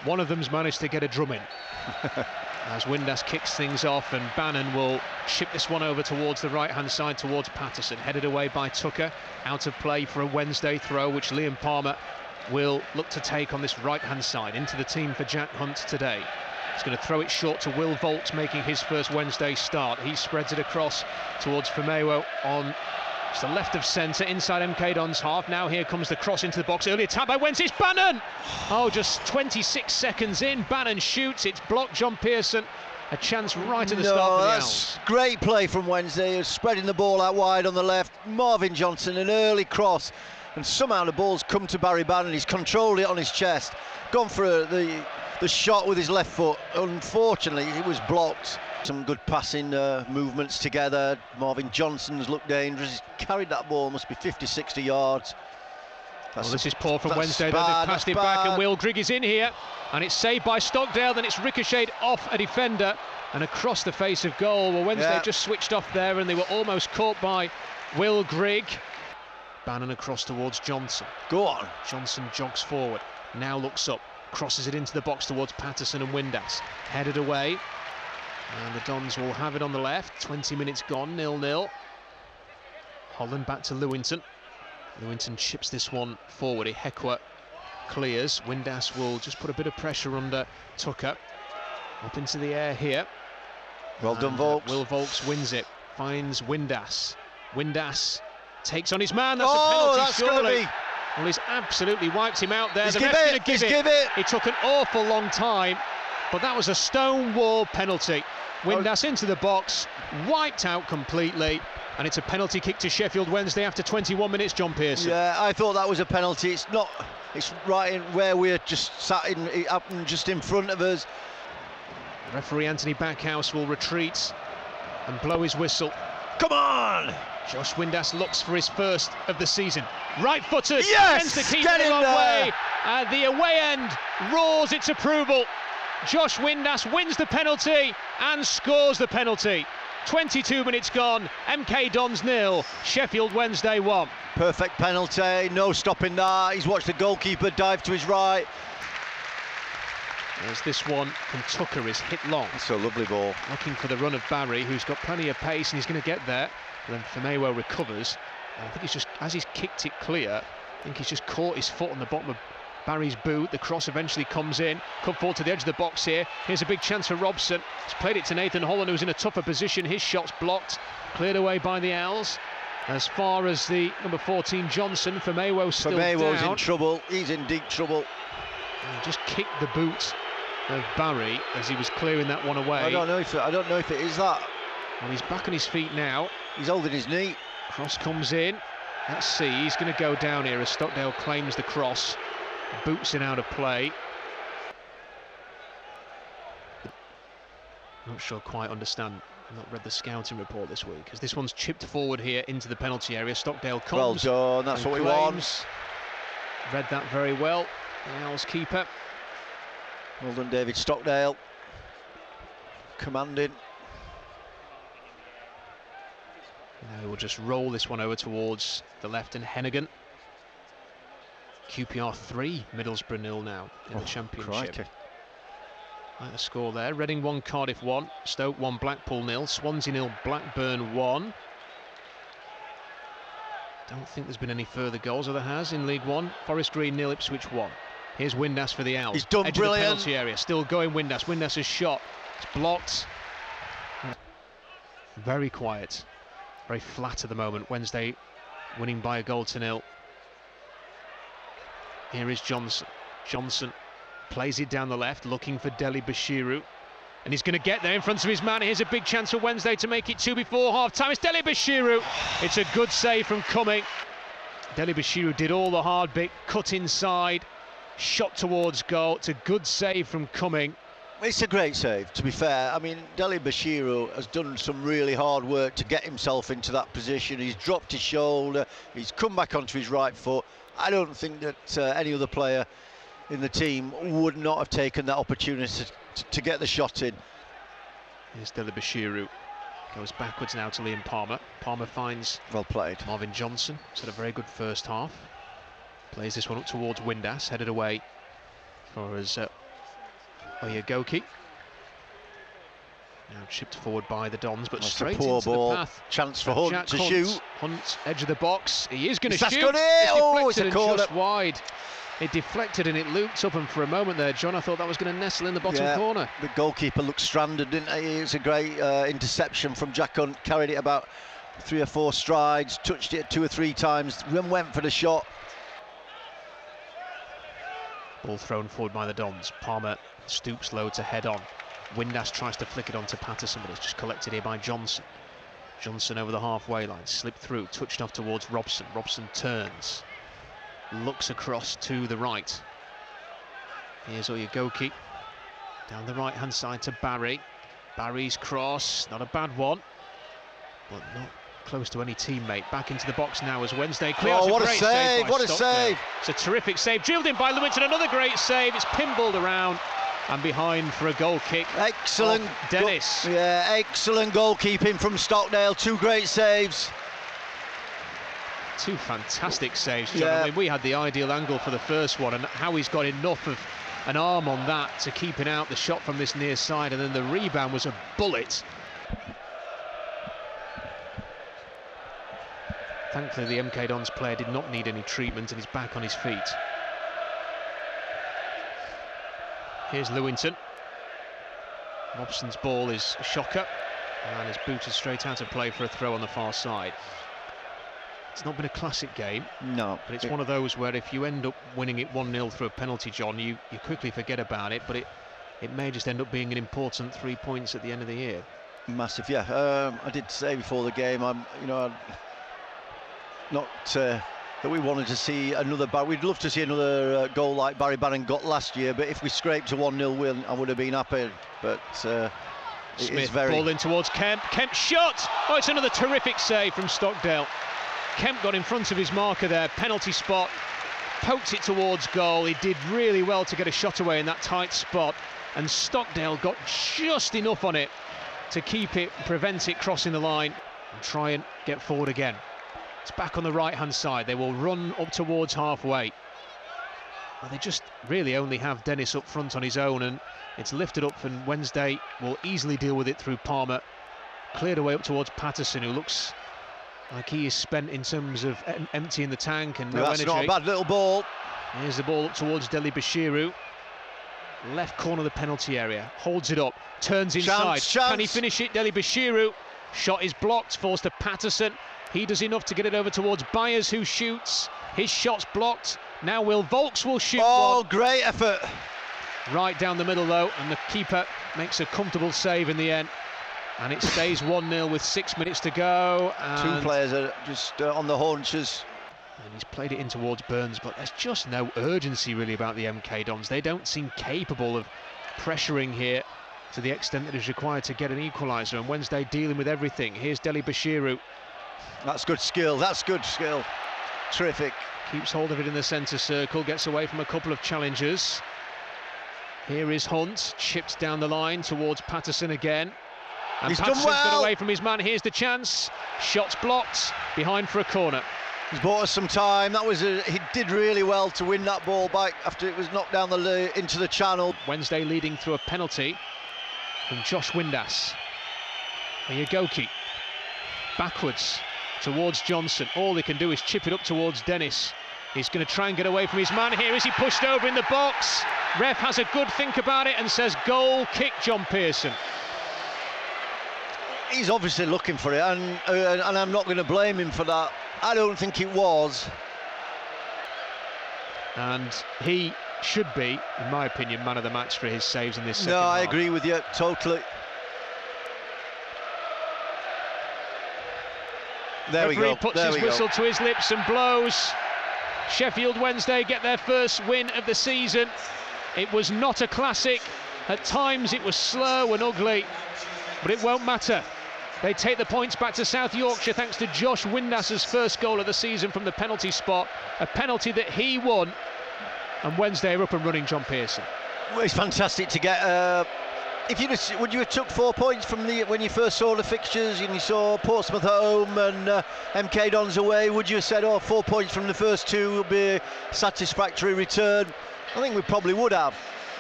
One of them's managed to get a drum in. As Windass kicks things off, and Bannon will chip this one over towards the right-hand side, towards Patterson. Headed away by Tucker, out of play for a Wednesday throw, which Liam Palmer will look to take on this right-hand side. Into the team for Jack Hunt today. He's going to throw it short to Will Volks, making his first Wednesday start. He spreads it across towards Famewo on just the left of centre, inside MK Don's half. Now here comes the cross into the box. Early attack by Wednesday. It's Bannon! Oh, just 26 seconds in. Bannon shoots. It's blocked. John Pearson. A chance right at the start for the Owls. Great play from Wednesday, spreading the ball out wide on the left. Marvin Johnson, an early cross, and somehow the ball's come to Barry Bannon. He's controlled it on his chest, gone for the shot with his left foot. Unfortunately, it was blocked. Some good passing movements together. Marvin Johnson's looked dangerous. He's carried that ball, must be 50-60 yards. Well, this is poor from Wednesday. They've passed it back, and Will Grigg is in here, and it's saved by Stockdale. Then it's ricocheted off a defender and across the face of goal. Well, Wednesday just switched off there, and they were almost caught by Will Grigg. Bannon across towards Johnson. Go on. Johnson jogs forward, now looks up, crosses it into the box towards Patterson and Windass. Headed away, and the Dons will have it on the left. 20 minutes gone, 0-0. Holland back to Lewington. Lewington chips this one forward. Ihekwa clears. Windass will just put a bit of pressure under Tucker. Up into the air here. Well done, Volks. Will Volks wins it. Finds Windass. Windass takes on his man. That's a penalty, surely. Well, he's absolutely wiped him out there. The ref's going to give it. It took an awful long time, but that was a stonewall penalty. Windass into the box, wiped out completely. And it's a penalty kick to Sheffield Wednesday after 21 minutes, John Pearson. Yeah, I thought that was a penalty. It's not. It's right in where we're just sat in. It happened just in front of us. Referee Anthony Backhouse will retreat and blow his whistle. Come on! Josh Windass looks for his first of the season. Right-footed, yes! Sends the keeper the wrong way. The away end roars its approval. Josh Windass wins the penalty and scores the penalty. 22 minutes gone, MK Dons 0, Sheffield Wednesday 1. Perfect penalty, no stopping that. He's watched the goalkeeper dive to his right. As this one from Tucker is hit long. That's a lovely ball. Looking for the run of Barry, who's got plenty of pace, and he's going to get there. And then Famewo recovers. And I think he's just, as he's kicked it clear, I think he's just caught his foot on the bottom of Barry's boot. The cross eventually comes in. Come forward to the edge of the box here. Here's a big chance for Robson. He's played it to Nathan Holland, who's in a tougher position. His shot's blocked. Cleared away by the Owls. As far as the number 14 Johnson, Famewo's still down. Famewo's in trouble. He's in deep trouble. And just kicked the boot of Barry as he was clearing that one away. I don't know if it is that. Well, he's back on his feet now. He's holding his knee. Cross comes in. Let's see. He's going to go down here as Stockdale claims the cross. Boots it out of play. Not sure quite understand. I've not read the scouting report this week, as this one's chipped forward here into the penalty area. Stockdale comes. Well done, that's what we want. Read that very well, the Owls keeper. Well done, David Stockdale. Commanding. Now we'll just roll this one over towards the left, and Hennigan. QPR 3, Middlesbrough 0 now in the Championship. Crikey. Like the score there. Reading 1, Cardiff 1, Stoke 1, Blackpool 0, Swansea 0, Blackburn 1. Don't think there's been any further goals, or there has in League 1. Forest Green 0, Ipswich 1. Here's Windass for the Owls. He's done Edge brilliant. Of the penalty area. Still going Windass. Windass's shot. It's blocked. Very quiet. Very flat at the moment. Wednesday winning by a goal to 0. Here is Johnson. Johnson plays it down the left, looking for Deli Bashiru. And he's going to get there in front of his man. Here's a big chance for Wednesday to make it 2 before half-time. It's Deli Bashiru. It's a good save from Cumming. Deli Bashiru did all the hard bit, cut inside, shot towards goal. It's a good save from Cumming. It's a great save, to be fair. I mean, Deli Bashiru has done some really hard work to get himself into that position. He's dropped his shoulder, he's come back onto his right foot. I don't think that any other player in the team would not have taken that opportunity to get the shot in. Here's Deli Bashiru. Goes backwards now to Liam Palmer. Palmer finds well played Marvin Johnson. He's had a very good first half. Plays this one up towards Windass, headed away for his Oyegoki. Now chipped forward by the Dons, but That's straight a poor into ball. the path. Chance for Hunt to shoot. Hunt, edge of the box. He is going to That's shoot. got it! It's Oh, it's deflected a and corner. just wide. It deflected and it looped up, and for a moment there, John, I thought that was going to nestle in the bottom corner. The goalkeeper looked stranded, didn't he? It was a great interception from Jack Hunt. Carried it about 3 or 4 strides, touched it 2 or 3 times, then went for the shot. Ball thrown forward by the Dons. Palmer stoops low to head on. Windass tries to flick it onto Patterson, but it's just collected here by Johnson. Johnson over the halfway line, slipped through, touched off towards Robson. Robson turns, looks across to the right. Here's Oyegoki, down the right-hand side to Barry. Barry's cross, not a bad one, but not close to any teammate. Back into the box now as Wednesday clears. Oh, what a save! What a save! It's a terrific save, drilled in by Lewington. Another great save. It's pinballed around and behind for a goal kick. Excellent, Dennis. Yeah, excellent goalkeeping from Stockdale. 2 great saves. 2 fantastic saves, John. Yeah. I mean, we had the ideal angle for the first one, and how he's got enough of an arm on that to keeping out the shot from this near side, and then the rebound was a bullet. Thankfully, the MK Dons player did not need any treatment and he's back on his feet. Here's Lewington. Robson's ball is a shocker and is booted straight out of play for a throw on the far side. It's not been a classic game, No, but it's one of those where if you end up winning it 1-0 through a penalty, John, you quickly forget about it, but it may just end up being an important 3 points at the end of the year. massive. Yeah, I did say before the game, I'm not that we wanted to see another. We'd love to see another goal like Barry Bannon got last year. But if we scraped a 1-0 win, I would have been happy. But Smith ball in towards Kemp. Kemp shot. Oh, it's another terrific save from Stockdale. Kemp got in front of his marker there. Penalty spot. Poked it towards goal. He did really well to get a shot away in that tight spot. And Stockdale got just enough on it to keep it, prevent it crossing the line, and try and get forward again. It's back on the right-hand side. They will run up towards halfway. Well, they just really only have Dennis up front on his own, and it's lifted up, and Wednesday will easily deal with it through Palmer. Cleared away up towards Patterson, who looks like he is spent in terms of emptying the tank and no energy. That's not a bad little ball. Here's the ball up towards Deli Bashiru. Left corner of the penalty area. Holds it up. Turns inside. Chance. Can he finish it? Deli Bashiru. Shot is blocked. Falls to Patterson. He does enough to get it over towards Byers, who shoots. His shot's blocked. Now Will Volks will shoot one. Great effort. Right down the middle though, and the keeper makes a comfortable save in the end. And it stays 1-0 with 6 minutes to go. And 2 players are just on the haunches. And he's played it in towards Burns, but there's just no urgency really about the MK Dons. They don't seem capable of pressuring here to the extent that is required to get an equaliser. And Wednesday dealing with everything. Here's Deli Bashiru. That's good skill. That's good skill. Terrific. Keeps hold of it in the centre circle. Gets away from a couple of challengers. Here is Hunt. Chipped down the line towards Patterson again. And He's Patterson's done well. got away from his man. Here's the chance. Shot's blocked. Behind for a corner. He's bought us some time. He did really well to win that ball back after it was knocked down into the channel. Wednesday leading through a penalty from Josh Windass. Oyegoki backwards towards Johnson. All he can do is chip it up towards Dennis. He's going to try and get away from his man here. Is he pushed over in the box? Ref has a good think about it and says goal kick, John Pearson. He's obviously looking for it, and I'm not going to blame him for that. I don't think it was. And he should be, in my opinion, man of the match for his saves in this second half. I half. agree with you, totally. There we go. Puts his whistle to his lips and blows. Sheffield Wednesday get their first win of the season. It was not a classic. At times it was slow and ugly, but it won't matter. They take the points back to South Yorkshire thanks to Josh Windass's first goal of the season from the penalty spot, a penalty that he won, and Wednesday are up and running, John Pearson. Well, it's fantastic to get. Would you have took 4 points from when you first saw the fixtures and you saw Portsmouth at home and MK Dons away? Would you have said, 4 points from the first 2 will be a satisfactory return? I think we probably would have.